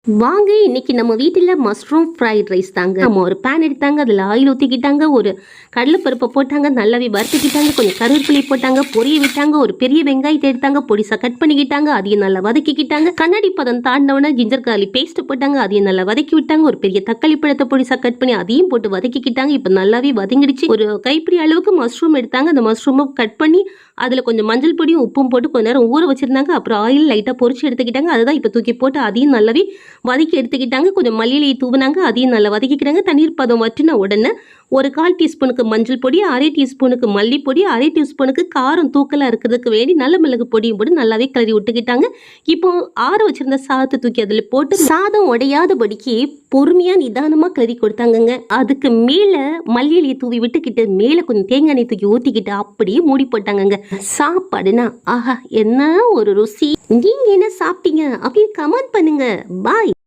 வாங்க இன்னைக்கு நம்ம வீட்டில் மஷ்ரூம் ஃப்ரைட் ரைஸ் தாங்க. நம்ம ஒரு பேன் எடுத்தாங்க, அதில் ஆயில் ஊற்றிக்கிட்டாங்க, ஒரு கடலைப்பருப்பை போட்டாங்க, நல்லாவே வறுத்துக்கிட்டாங்க, கொஞ்சம் கருவேப்பிலை போட்டாங்க, பொரிய விட்டாங்க, ஒரு பெரிய வெங்காயத்தை எடுத்தாங்க, பொடிசா கட் பண்ணிக்கிட்டாங்க, அதையும் நல்லா வதக்கிக்கிட்டாங்க, கண்ணாடி பதம் தாண்டினவுடனே ஜிஞ்சர் கார்லிக் பேஸ்ட் போட்டாங்க, அதையும் நல்லா வதக்கி விட்டாங்க, ஒரு பெரிய தக்காளி பழத்தை பொடிசா கட் பண்ணி அதையும் போட்டு வதக்கிக்கிட்டாங்க. இப்போ நல்லாவே வதங்கிடுச்சு. ஒரு கைப்பிடி அளவுக்கு மஷ்ரூம் எடுத்தாங்க, அந்த மஷ்ரூமை கட் பண்ணி அதில் கொஞ்சம் மஞ்சள் பொடியும் உப்பும் போட்டு கொஞ்ச நேரம் ஊற வச்சிருந்தாங்க. அப்புறம் ஆயில் லைட்டாக பொரிச்சு எடுத்துக்கிட்டாங்க. அதுதான் இப்போ தூக்கி போட்டு அதையும் நல்லாவே வதக்கி எடுத்துக்கிட்டாங்க. கொஞ்சம் மல்லியிலையை தூவினாங்க, அதையும் நல்லா வதக்கிக்கிறாங்க. தண்ணீர் பதம் வற்றின உடனே ஒரு 1/4 டீஸ்பூனுக்கு மஞ்சள் பொடி, 1/2 டீஸ்பூனுக்கு மல்லிப்பொடி, 1/2 டீஸ்பூனுக்கு காரம் தூக்கலாக இருக்கிறதுக்கு வேண்டி நல்ல மிளகு பொடியும் போட்டு நல்லாவே கிளறி விட்டுக்கிட்டாங்க. இப்போ ஆற வச்சிருந்த சாதத்தை தூக்கி அதில் போட்டு சாதம் உடையாதபடிக்கு பொறுமையாக நிதானமாக கிளறி கொடுத்தாங்கங்க. அதுக்கு மேலே மல்லியிலையை தூவி விட்டுக்கிட்டு மேலே கொஞ்சம் தேங்காய் எண்ணெய் தூக்கி ஊற்றிக்கிட்டு அப்படியே மூடி போட்டாங்கங்க. சாப்பாடுனா ஆஹா என்ன ஒரு ருசி. நீங்க என்ன சாப்பிட்டீங்க அப்படின்னு கமெண்ட் பண்ணுங்க. பாய்.